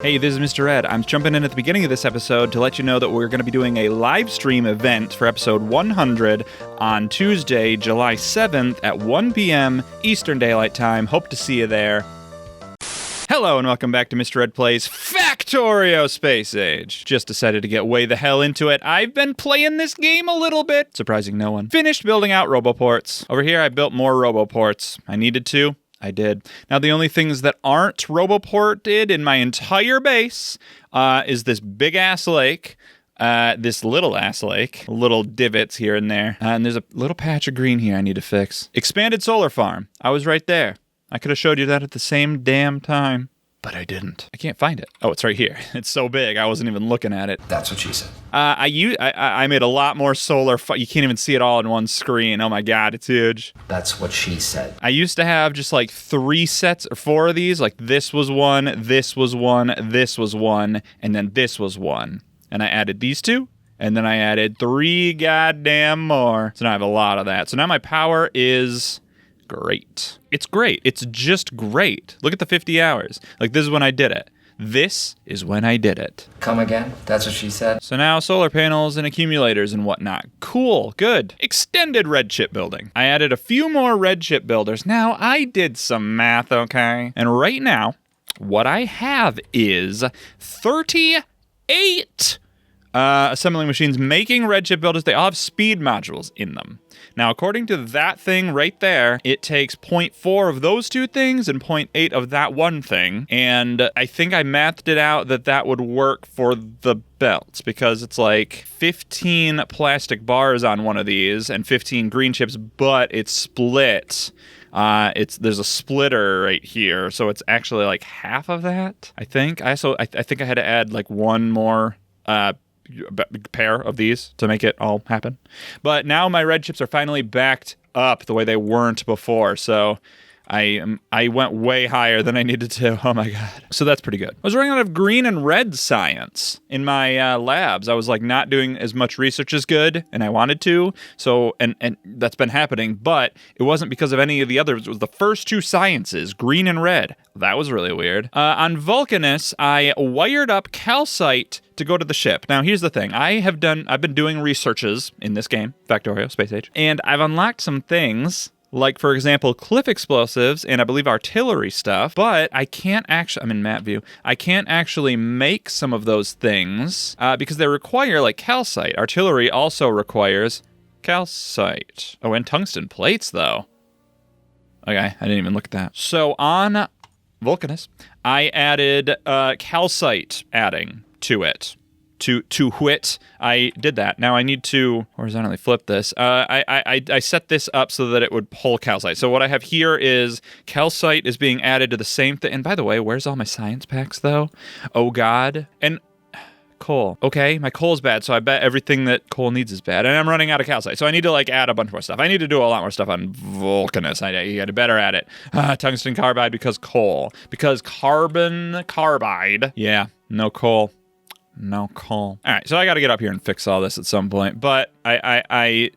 Hey, this is Mr. Ed. I'm jumping in at the beginning of this episode to let you know that we're going to be doing a live stream event for episode 100 on Tuesday, July 7th at 1 p.m. Eastern Daylight Time. Hope to see you there. Hello and welcome back to Mr. Ed Plays Factorio Space Age. Just decided to get way the hell into it. I've been playing this game a little bit, surprising no one. Finished building out roboports. Over here I built more roboports. I needed to. I did. Now, the only things that aren't roboported in my entire base is this big-ass lake, this little-ass lake, little divots here and there, and there's a little patch of green here I need to fix. Expanded solar farm. I was right there. I could have showed you that at the same damn time, but I didn't. I can't find it. Oh, it's right here. It's so big, I wasn't even looking at it. That's what she said. I made a lot more solar. You can't even see it all in one screen. Oh my god, it's huge. That's what she said. I used to have just like 3 sets or 4 of these. Like this was one, this was one, this was one, and then this was one. And I added these 2, and then I added 3 goddamn more. So now I have a lot of that. So now my power is great. It's great. It's just great. Look at the 50 hours. Like this is when I did it. This is when I did it. Come again? That's what she said? So now solar panels and accumulators and whatnot. Cool, good. Extended red chip building. I added a few more red chip builders. Now, I did some math, okay? And right now, what I have is 38 assembling machines making red chip builders. They all have speed modules in them. Now, according to that thing right there, it takes 0.4 of those 2 things and 0.8 of that one thing. And I think I mathed it out that would work for the belts because it's like 15 plastic bars on one of these and 15 green chips, but it's split. There's a splitter right here, so it's actually like half of that, I think. I think I had to add like one more pair of these to make it all happen. But now my red chips are finally backed up the way they weren't before, so I went way higher than I needed to. Oh my god. So that's pretty good. I was running out of green and red science in my labs. I was like not doing as much research as good, and I wanted to. So, and that's been happening, but it wasn't because of any of the others. It was the first 2 sciences, green and red. That was really weird. On Vulcanus, I wired up calcite to go to the ship. Now, here's the thing. I've been doing researches in this game, Factorio, Space Age, and I've unlocked some things, like, for example, cliff explosives and I believe artillery stuff, but I can't actually, I'm in map view, I can't actually make some of those things because they require, like, calcite. Artillery also requires calcite. Oh, and tungsten plates, though. Okay, I didn't even look at that. So on Vulcanus, I added calcite adding to it. To whit, I did that. Now I need to horizontally flip this. I set this up so that it would pull calcite. So what I have here is calcite is being added to the same thing. And by the way, where's all my science packs though? Oh god. And coal. Okay, my coal's bad, so I bet everything that coal needs is bad. And I'm running out of calcite, so I need to like add a bunch more stuff. I need to do a lot more stuff on Vulcanus. I get better at it. Tungsten carbide because coal. Because carbon carbide. Yeah, no coal. No coal. All right, so I got to get up here and fix all this at some point. But I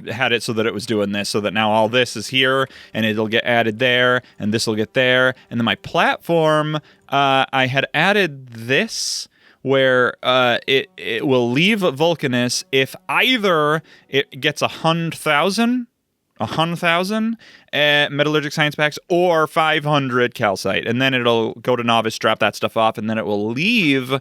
had it so that it was doing this, so that now all this is here, and it'll get added there, and this will get there. And then my platform, I had added this, where it will leave Vulcanus if either it gets 100,000 metallurgic science packs or 500 calcite. And then it'll go to novice, drop that stuff off, and then it will leave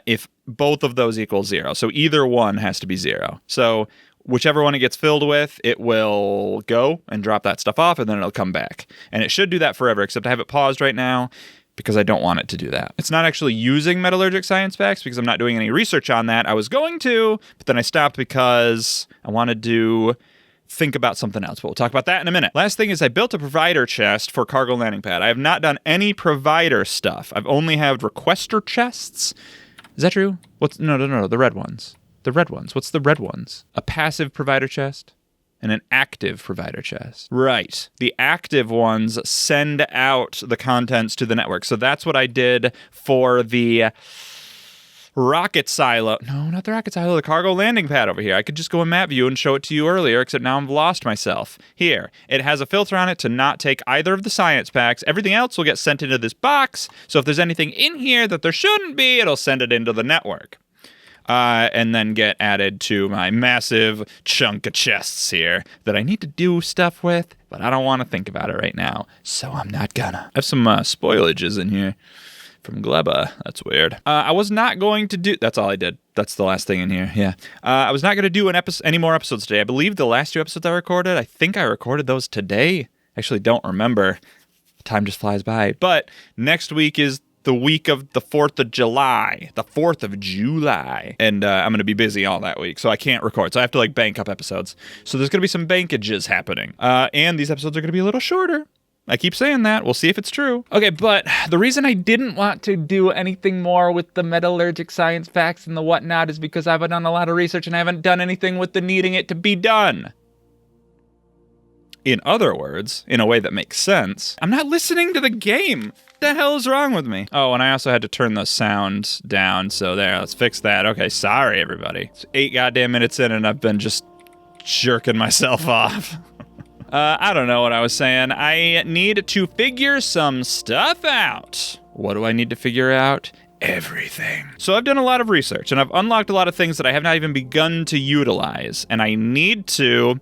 if both of those equal 0. So either one has to be 0. So whichever one it gets filled with, it will go and drop that stuff off, and then it'll come back. And it should do that forever, except I have it paused right now because I don't want it to do that. It's not actually using metallurgic science packs because I'm not doing any research on that. I was going to, but then I stopped because I wanted to think about something else, but we'll talk about that in a minute. Last thing is I built a provider chest for cargo landing pad. I have not done any provider stuff. I've only had requester chests. Is that true? No, the red ones. The red ones. What's the red ones? A passive provider chest and an active provider chest. Right. The active ones send out the contents to the network. So that's what I did for the rocket silo. No, not the rocket silo, the cargo landing pad over here. I could just go in map view and show it to you earlier, except now I've lost myself. Here, it has a filter on it to not take either of the science packs. Everything else will get sent into this box, so if there's anything in here that there shouldn't be, it'll send it into the network. And then get added to my massive chunk of chests here that I need to do stuff with, but I don't want to think about it right now, so I'm not gonna. I have some spoilages in here from Gleba. That's weird. I was not going to do... That's all I did. That's the last thing in here, yeah. I was not going to do any more episodes today. I believe the last 2 episodes I recorded, I think I recorded those today. Actually, don't remember. Time just flies by. But next week is the week of the 4th of July. The 4th of July. And I'm going to be busy all that week, so I can't record. So I have to, bank up episodes. So there's going to be some bankages happening. And these episodes are going to be a little shorter. I keep saying that. We'll see if it's true. Okay, but the reason I didn't want to do anything more with the metallurgic science facts and the whatnot is because I haven't done a lot of research and I haven't done anything with the needing it to be done. In other words, in a way that makes sense, I'm not listening to the game. What the hell is wrong with me? Oh, and I also had to turn the sound down, so there, let's fix that. Okay, sorry, everybody. It's 8 goddamn minutes in, and I've been just jerking myself off. I don't know what I was saying. I need to figure some stuff out. What do I need to figure out? Everything. So I've done a lot of research, and I've unlocked a lot of things that I have not even begun to utilize, and I need to...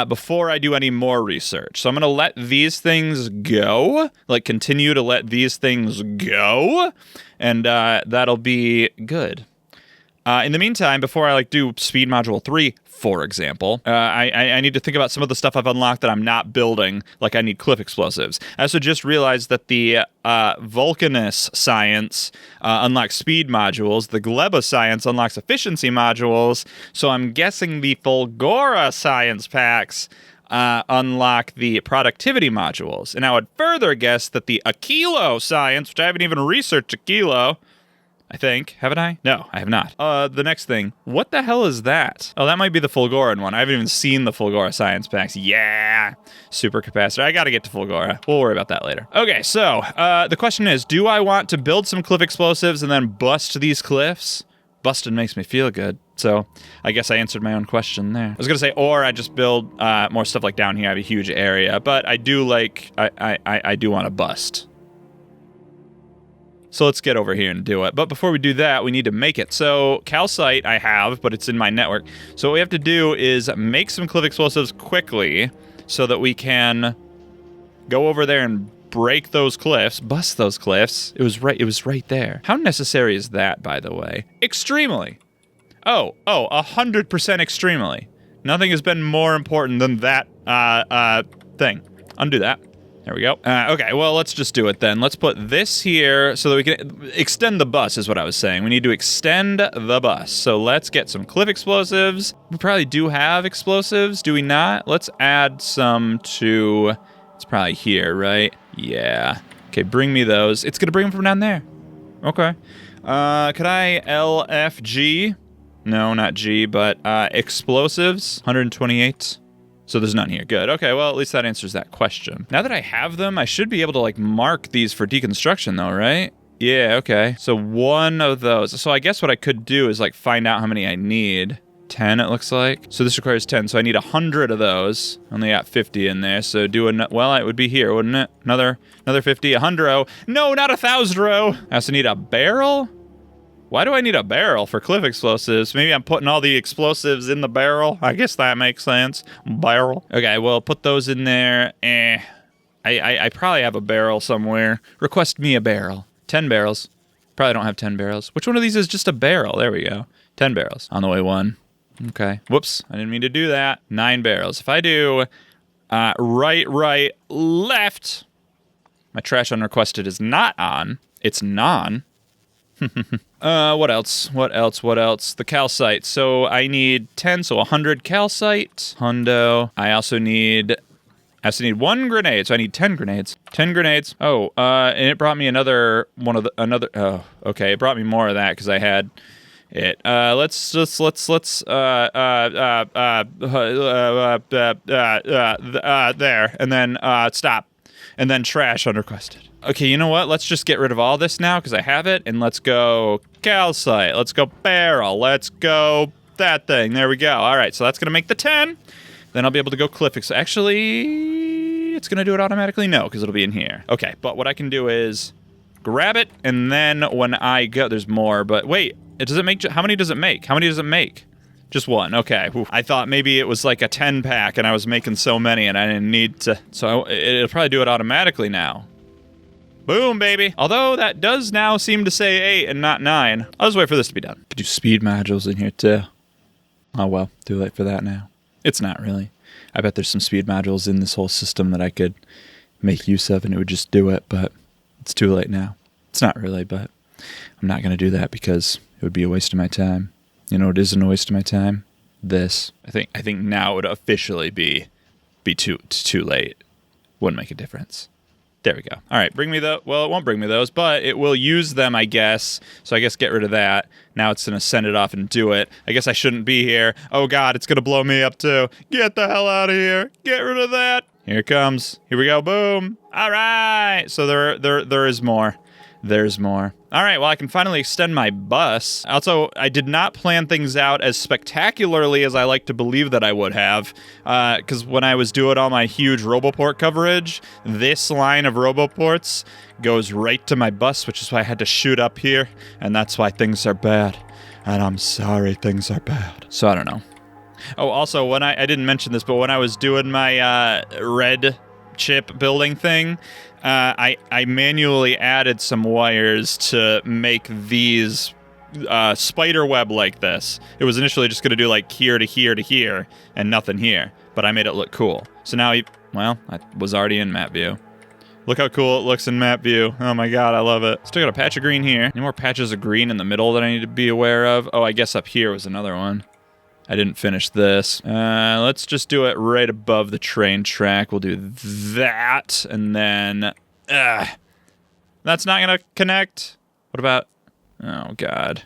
before I do any more research. So I'm going to let these things go, continue to let these things go, and that'll be good. In the meantime, before I do speed module 3, for example, I need to think about some of the stuff I've unlocked that I'm not building, like I need cliff explosives. I also just realized that the Vulcanus science unlocks speed modules, the Gleba science unlocks efficiency modules, so I'm guessing the Fulgora science packs unlock the productivity modules. And I would further guess that the Aquilo science, which I haven't even researched Aquilo, I think. Haven't I? No, I have not. The next thing. What the hell is that? Oh, that might be the Fulgoran one. I haven't even seen the Fulgora science packs. Yeah! Supercapacitor. I gotta get to Fulgora. We'll worry about that later. Okay, so, the question is, do I want to build some cliff explosives and then bust these cliffs? Busting makes me feel good. So, I guess I answered my own question there. I was gonna say, or I just build more stuff down here. I have a huge area. But I do I do want to bust. So let's get over here and do it. But before we do that, we need to make it. So calcite I have, but it's in my network. So what we have to do is make some cliff explosives quickly so that we can go over there and break those cliffs, bust those cliffs. It was right there. How necessary is that, by the way? Extremely. 100% extremely. Nothing has been more important than that thing. Undo that. There we go. Okay, well, let's just do it then. Let's put this here so that we can extend the bus is what I was saying. We need to extend the bus. So let's get some cliff explosives. We probably do have explosives, do we not? Let's add some to... It's probably here, right? Yeah. Okay, bring me those. It's going to bring them from down there. Okay. Could I LFG? No, not G, but explosives. 128. So there's none here. Good. Okay, well, at least that answers that question. Now that I have them, I should be able to, mark these for deconstruction, though, right? Yeah, okay. So one of those. So I guess what I could do is, find out how many I need. 10, it looks like. So this requires 10. So I need 100 of those. Only got 50 in there. So well, it would be here, wouldn't it? Another 50, 100. No, not 1,000. I also need a barrel. Why do I need a barrel for cliff explosives? Maybe I'm putting all the explosives in the barrel. I guess that makes sense. Barrel. Okay, well, put those in there. I probably have a barrel somewhere. Request me a barrel. 10 barrels. Probably don't have 10 barrels. Which one of these is just a barrel? There we go. 10 barrels. On the way 1. Okay. Whoops. I didn't mean to do that. 9 barrels. If I do right, left, my trash unrequested is not on. It's non. What else? The calcite. So I need 10, so 100 calcite. Hundo. I also need 1 grenade, so I need 10 grenades. 10 grenades. Oh, and it brought me another one of the, oh, okay. It brought me more of that because I had it. Let's there, and then, stop. And then trash unrequested. Okay, you know what? Let's just get rid of all this now because I have it. And let's go calcite. Let's go barrel. Let's go that thing. There we go. All right, so that's going to make the 10. Then I'll be able to go cliff. Actually, it's going to do it automatically? No, because it'll be in here. Okay, but what I can do is grab it. And then when I go, there's more. But wait, does it make? How many does it make? How many does it make? Just one. Okay. Oof. I thought maybe it was like a 10-pack and I was making so many and I didn't need to. So it'll probably do it automatically now. Boom, baby. Although that does now seem to say 8 and not 9. I'll just wait for this to be done. Could do speed modules in here too. Oh well, too late for that now. It's not really. I bet there's some speed modules in this whole system that I could make use of and it would just do it, but it's too late now. It's not really, but I'm not going to do that because it would be a waste of my time. You know what isn't a waste of my time? This. I think now it would officially be too late. Wouldn't make a difference. There we go. All right, bring me the. Well, it won't bring me those, but it will use them, I guess. So I guess get rid of that. Now it's gonna send it off and do it. I guess I shouldn't be here. Oh God, it's gonna blow me up too. Get the hell out of here. Get rid of that. Here it comes. Here we go. Boom. All right. So there is more. There's more. All right, well, I can finally extend my bus. Also, I did not plan things out as spectacularly as I like to believe that I would have, because when I was doing all my huge Roboport coverage, this line of Roboports goes right to my bus, which is why I had to shoot up here, and that's why things are bad. And I'm sorry things are bad. So I don't know. Oh, also, when I didn't mention this, but when I was doing my red chip building thing, I manually added some wires to make these spider web like this. It was initially just going to do like here to here to here and nothing here, but I made it look cool. So now, I was already in map view. Look how cool it looks in map view. Oh my God, I love it. Still got a patch of green here. Any more patches of green in the middle that I need to be aware of? Oh, I guess up here was another one. I didn't finish this. Let's just do it right above the train track. We'll do that, and then... that's not gonna connect. What about... Oh, God.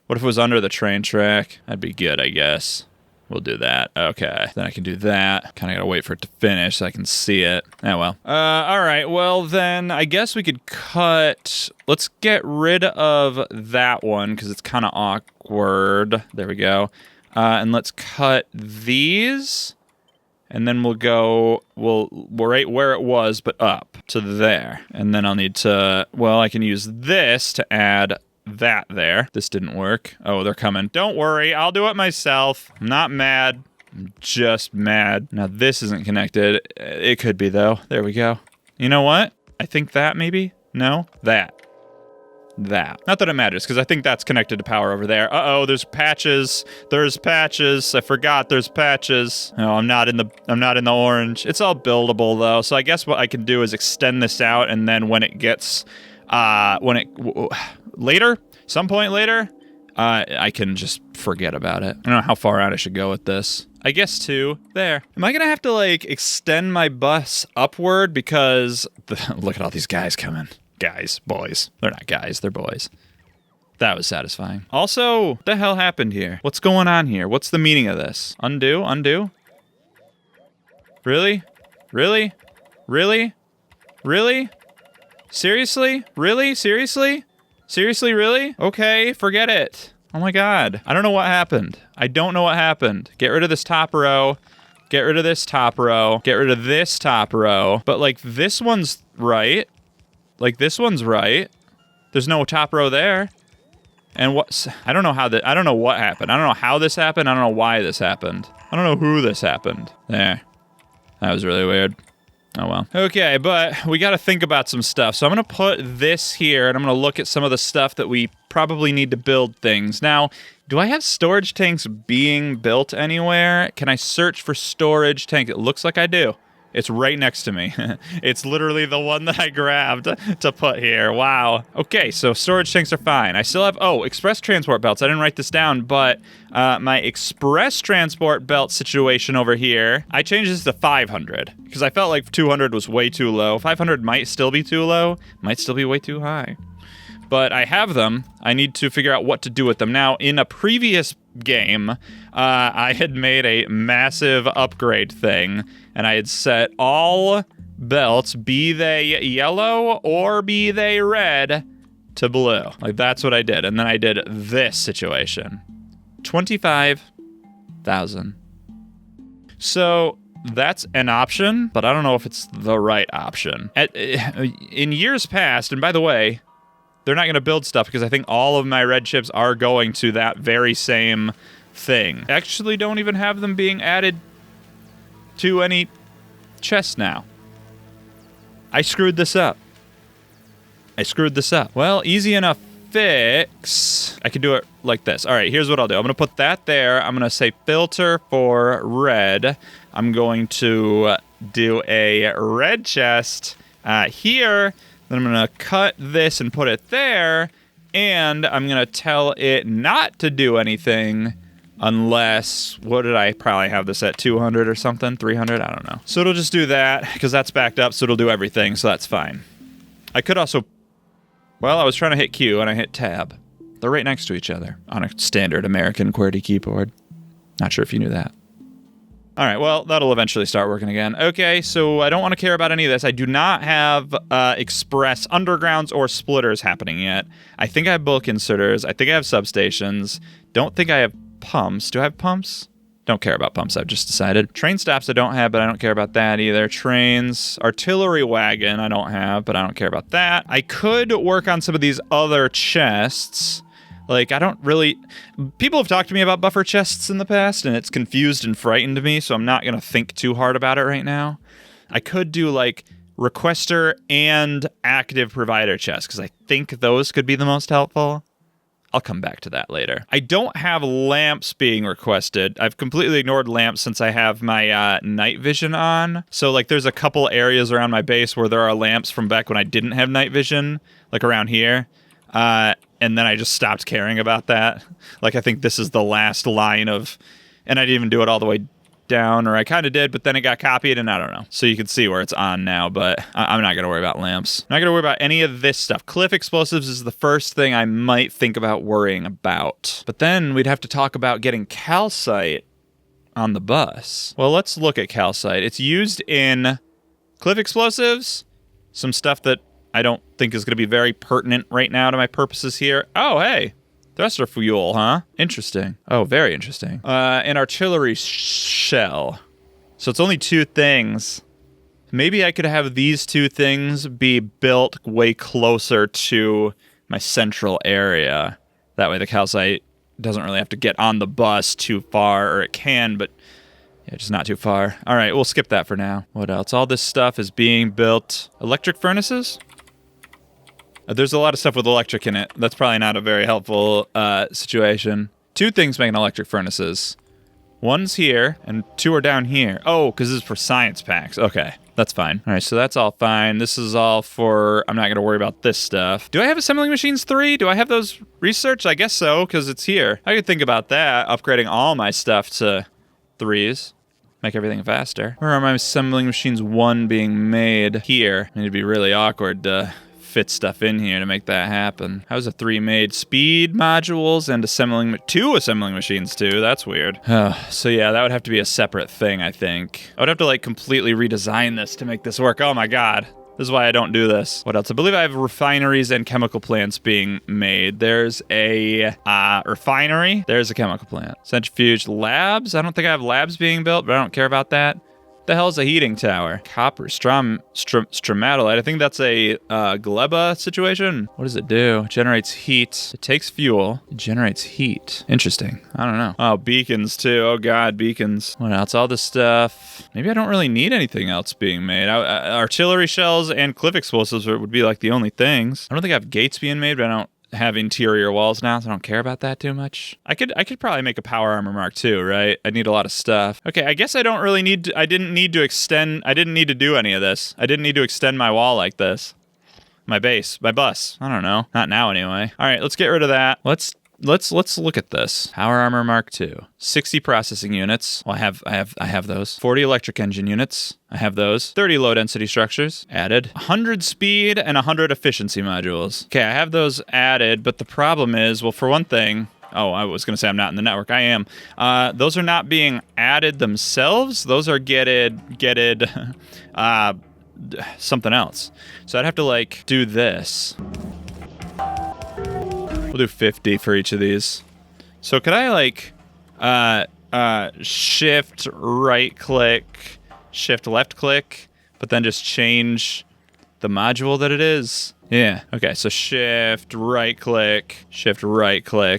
What if it was under the train track? That'd be good, I guess. We'll do that. Okay. Then I can do that. Kind of gotta wait for it to finish so I can see it. Oh, well. All right. Well, then I guess we could cut... Let's get rid of that one, because it's kind of awkward. There we go. And let's cut these, and then we'll go, we'll right where it was, but up to there. And then I'll need to, well, I can use this to add that there. This didn't work. Oh, they're coming. Don't worry, I'll do it myself. I'm not mad. I'm just mad. Now this isn't connected. It could be though. There we go. You know what? I think that maybe? No? That. Not that it matters, because I think that's connected to power over there. Uh-oh, there's patches. There's patches. I forgot there's patches. No, I'm not in the orange. It's all buildable though, so I guess what I can do is extend this out, and then when it gets later, some point later, I can just forget about it. I don't know how far out I should go with this. I guess 2. There. Am I gonna have to like extend my bus upward because look at all these guys coming. Guys, boys. They're not guys, they're boys. That was satisfying. Also, what the hell happened here? What's going on here? What's the meaning of this? Undo? Undo? Really? Really? Really? Really? Seriously? Really? Seriously? Seriously, really? Okay, forget it. Oh my God. I don't know what happened. I don't know what happened. Get rid of this top row. Get rid of this top row. Get rid of this top row. But like this one's right. Like this one's right. There's no top row there. And I don't know what happened. I don't know how this happened. I don't know why this happened. I don't know who this happened. There. That was really weird. Oh well. Okay, but we got to think about some stuff. So I'm going to put this here, and I'm going to look at some of the stuff that we probably need to build things. Now, do I have storage tanks being built anywhere? Can I search for storage tank? It looks like I do. It's right next to me. It's literally the one that I grabbed to put here. Wow. Okay, so storage tanks are fine. I still have, express transport belts. I didn't write this down, but my express transport belt situation over here, I changed this to 500 because I felt like 200 was way too low. 500 might still be too low, might still be way too high. But I have them. I need to figure out what to do with them. Now, in a previous game, I had made a massive upgrade thing, and I had set all belts, be they yellow or be they red, to blue. Like, that's what I did. And then I did this situation. 25,000. So that's an option, but I don't know if it's the right option. In years past, and by the way, they're not going to build stuff because I think all of my red chips are going to that very same thing. Actually, don't even have them being added to any chests now. I screwed this up. Well, easy enough fix. I could do it like this. All right, here's what I'll do. I'm going to put that there. I'm going to say filter for red. I'm going to do a red chest here. Then I'm going to cut this and put it there. And I'm going to tell it not to do anything unless, what did I probably have this at, 200 or something? 300? I don't know. So it'll just do that because that's backed up, so it'll do everything, so that's fine. I could also, well, I was trying to hit Q and I hit tab. They're right next to each other on a standard American QWERTY keyboard. Not sure if you knew that. All right, well, that'll eventually start working again. Okay, so I don't want to care about any of this. I do not have express undergrounds or splitters happening yet. I think I have bulk inserters. I think I have substations. Don't think I have pumps. Do I have pumps? Don't care about pumps, I've just decided. Train stops I don't have, but I don't care about that either. Trains, artillery wagon I don't have, but I don't care about that. I could work on some of these other chests. Like, I don't really... People have talked to me about buffer chests in the past, and it's confused and frightened me, so I'm not going to think too hard about it right now. I could do, like, requester and active provider chests, because I think those could be the most helpful. I'll come back to that later. I don't have lamps being requested. I've completely ignored lamps since I have my night vision on. So, like, there's a couple areas around my base where there are lamps from back when I didn't have night vision, like around here. And then I just stopped caring about that. Like, I think this is the last line of... And I didn't even do it all the way down, or I kind of did, but then it got copied, and I don't know. So you can see where it's on now, but I'm not going to worry about lamps. I'm not going to worry about any of this stuff. Cliff explosives is the first thing I might think about worrying about. But then we'd have to talk about getting calcite on the bus. Well, let's look at calcite. It's used in cliff explosives, some stuff that I don't think is going to be very pertinent right now to my purposes here. Oh, hey. Thruster fuel, huh? Interesting. Oh, very interesting. An artillery shell. So it's only two things. Maybe I could have these two things be built way closer to my central area. That way the calcite doesn't really have to get on the bus too far, or it can, but yeah, just not too far. All right, we'll skip that for now. What else? All this stuff is being built. Electric furnaces? There's a lot of stuff with electric in it. That's probably not a very helpful situation. Two things making electric furnaces. One's here, and two are down here. Oh, because this is for science packs. Okay, that's fine. All right, so that's all fine. This is all for... I'm not going to worry about this stuff. Do I have Assembling Machines 3? Do I have those researched? I guess so, because it's here. I could think about that, upgrading all my stuff to 3s. Make everything faster. Where are my Assembling Machines 1 being made? Here. I mean, it'd be really awkward to fit stuff in here to make that happen. How's a 3 made? Speed modules and two assembling machines too. That's weird. So yeah, that would have to be a separate thing, I think. I would have to like completely redesign this to make this work. Oh my god. This is why I don't do this. What else? I believe I have refineries and chemical plants being made. There's a refinery. There's a chemical plant. Centrifuge labs. I don't think I have labs being built, but I don't care about that. The hell's a heating tower? Copper, stromatolite. I think that's a gleba situation. What does it do? It generates heat. It takes fuel. It generates heat. Interesting. I don't know. Oh, beacons too. Oh god, beacons. What else? All this stuff. Maybe I don't really need anything else being made. Artillery shells and cliff explosives would be like the only things. I don't think I have gates being made, but I don't have interior walls now, so I don't care about that too much. I could probably make a power armor Mark II, right? I need a lot of stuff. Okay, I guess I don't really need to, I didn't need to do any of this. I didn't need to extend my wall like this. My base, my bus. I don't know. Not now anyway. All right, let's get rid of that. Let's look at this. Power armor Mark II. 60 processing units. Well, I have those. 40 electric engine units. I have those. 30 low density structures added. 100 speed and 100 efficiency modules. Okay, I have those added, but the problem is, well, for one thing, oh, I was going to say I'm not in the network. I am. Those are not being added themselves. Those are getted something else. So I'd have to like do this. We'll do 50 for each of these. So could I like shift right click, shift left click, but then just change the module that it is? Yeah. Okay, so shift right click,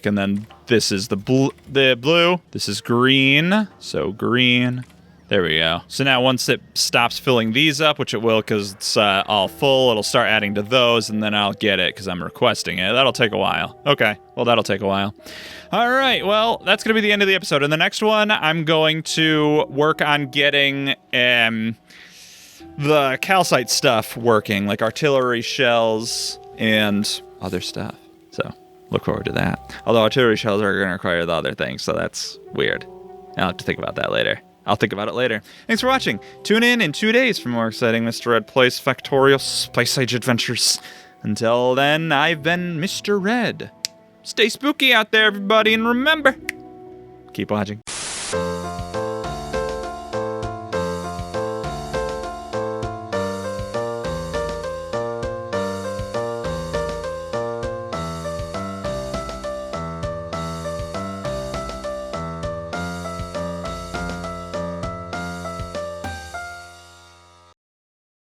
and then this is the blue. This is green. So green. There we go. So now once it stops filling these up, which it will because it's all full, it'll start adding to those, and then I'll get it because I'm requesting it. That'll take a while. Okay, well, that'll take a while. All right, well, that's going to be the end of the episode. In the next one, I'm going to work on getting the calcite stuff working, like artillery shells and other stuff. So look forward to that. Although artillery shells are going to require the other things, so that's weird. I'll have to think about that later. I'll think about it later. Thanks for watching. Tune in 2 days for more exciting Mr. Red Plays Factorio Spice Age adventures. Until then, I've been Mr. Red. Stay spooky out there, everybody, and remember, keep watching.